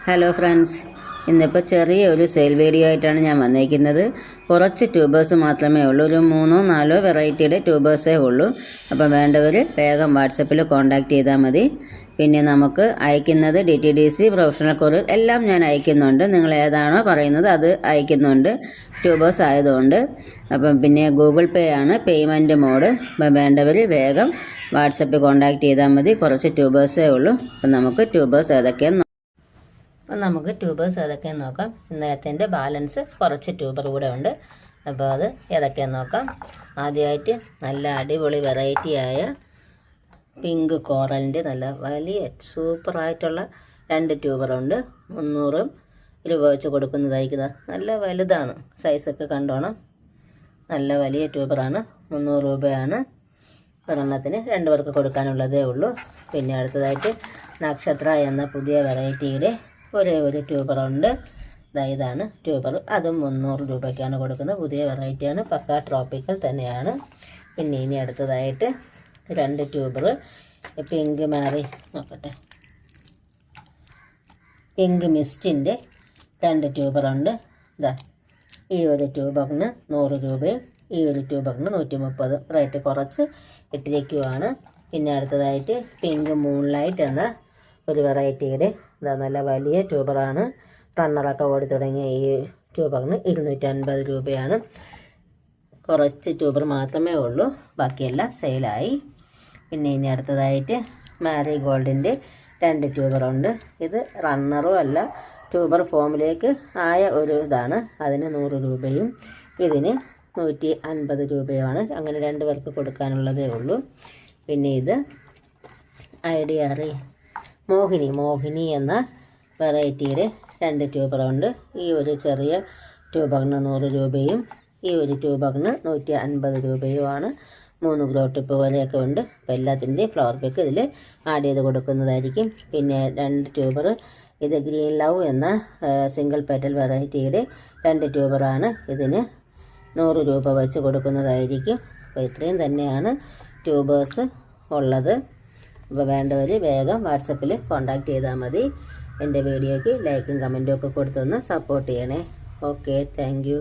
Hello friends, ഇന്നിപ്പോൾ ചെറിയൊരു sale video ആയിട്ടാണ് ഞാൻ വന്നിരിക്കുന്നത്. കുറച്ച് ട്യൂബേഴ്സ് മാത്രമേ ഉള്ളൂ, ഒരു 3-4 വെറൈറ്റിയുടെ ട്യൂബേഴ്സേ ഉള്ളൂ. അപ്പം വേണ്ടവർ വേഗം വാട്സപ്പിൽ കോൺടാക്റ്റ് ചെയ്താൽ മതി. പിന്നെ നമുക്ക് അയക്കുന്നത് DTDC, പ്രൊഫഷണൽ കൊറിയർ എല്ലാം ഞാൻ അയക്കുന്നുണ്ട്. നിങ്ങൾ ഏതാണോ പറയുന്നത് അത് അയക്കുന്നുണ്ട്, ട്യൂബേഴ്സ് ആയതുകൊണ്ട്. അപ്പം പിന്നെ ഗൂഗിൾ പേ ആണ് പേയ്മെൻറ്റ് മോഡ്. അപ്പം വേണ്ടവർ വേഗം വാട്സപ്പിൽ കോൺടാക്റ്റ് ചെയ്താൽ മതി. കുറച്ച് ട്യൂബേഴ്സേ ഉള്ളൂ. അപ്പം നമുക്ക് ട്യൂബേഴ്സ് ഏതൊക്കെയാണ് നോക്കാം. ഇന്നലത്തെ ബാലൻസ് കുറച്ച് ട്യൂബർ കൂടെ ഉണ്ട്. അപ്പോൾ അത് ഏതൊക്കെയാണെന്ന് നോക്കാം. ആദ്യമായിട്ട് നല്ല അടിപൊളി വെറൈറ്റിയായ പിങ്ക് കോറലിൻ്റെ നല്ല വലിയ സൂപ്പറായിട്ടുള്ള 2 ട്യൂബറുണ്ട്. 300 രൂപ വെച്ച് കൊടുക്കുന്നതായിരിക്കുന്നത്. നല്ല വലുതാണ്, സൈസൊക്കെ കണ്ടോണം. നല്ല വലിയ ട്യൂബറാണ്. 300 രൂപയാണ് ഒരെണ്ണത്തിന്. 2 പേർക്ക് കൊടുക്കാനുള്ളതേ ഉള്ളൂ. പിന്നെ അടുത്തതായിട്ട് നക്ഷത്ര എന്ന പുതിയ വെറൈറ്റിയുടെ ഒരു ട്യൂബറുണ്ട്. ഇതാണ് ട്യൂബർ. അതും 300 രൂപയ്ക്കാണ് കൊടുക്കുന്നത്. പുതിയ വെറൈറ്റിയാണ്, പക്ക ട്രോപ്പിക്കൽ തന്നെയാണ്. പിന്നെ ഇനി അടുത്തതായിട്ട് 2 ട്യൂബർ പിങ്ക് മാറി നോക്കട്ടെ. പിങ്ക് മിസ്റ്റിൻ്റെ 2 ട്യൂബറുണ്ട്. ഈ ഒരു ട്യൂബറിന് 100 രൂപയും ഈ ഒരു ട്യൂബറിന് 130. റേറ്റ് കുറച്ച് ഇട്ടിരിക്കുവാണ്. പിന്നെ അടുത്തതായിട്ട് പിങ്ക് മൂൺലൈറ്റ് എന്ന ഒരു വെറൈറ്റിയുടെ നല്ല വലിയ ട്യൂബറാണ്. റണ്ണറൊക്കെ ഓടി തുടങ്ങിയ ഈ ട്യൂബറിന് 250 രൂപയാണ്. കുറച്ച് ട്യൂബർ മാത്രമേ ഉള്ളൂ, ബാക്കിയെല്ലാം സെയിലായി. പിന്നെ ഇനി അടുത്തതായിട്ട് മാരി ഗോൾഡിൻ്റെ 2 ട്യൂബറുണ്ട്. ഇത് റണ്ണറും അല്ല, ട്യൂബർ ഫോമിലേക്ക് ആയ ഒരു ഇതാണ്. അതിന് 100 രൂപയും ഇതിന് 150 രൂപയുമാണ്. അങ്ങനെ 2 പേർക്ക് കൊടുക്കാനുള്ളതേ ഉള്ളൂ. പിന്നെ ഇത് ഐഡിയാറി മോഹിനി എന്ന വെറൈറ്റിയുടെ 2 ട്യൂബറുണ്ട്. ഈ ഒരു ചെറിയ ട്യൂബറിന് 100 രൂപയും ഈ ഒരു ട്യൂബറിന് 150 രൂപയുമാണ്. 3 ഗ്രോ ടിപ്പ് പോലെയൊക്കെ ഉണ്ട്. അപ്പോൾ എല്ലാത്തിൻ്റെയും ഫ്ലവർ പിക്ക് ഇതിൽ ആഡ് ചെയ്ത് കൊടുക്കുന്നതായിരിക്കും. പിന്നെ 2 ട്യൂബർ, ഇത് ഗ്രീൻ ലവ് എന്ന സിംഗിൾ പെറ്റൽ വെറൈറ്റിയുടെ 2 ട്യൂബറാണ്. ഇതിന് 100 രൂപ വെച്ച് കൊടുക്കുന്നതായിരിക്കും. അപ്പോൾ ഇത്രയും തന്നെയാണ് ട്യൂബേഴ്സ് ഉള്ളത്. അപ്പോൾ വേണ്ടവർ വേഗം വാട്സപ്പിൽ കോൺടാക്റ്റ് ചെയ്താൽ മതി. എൻ്റെ വീഡിയോയ്ക്ക് ലൈക്കും കമൻറ്റും ഒക്കെ കൊടുത്തൊന്ന് സപ്പോർട്ട് ചെയ്യണേ. Okay, thank you.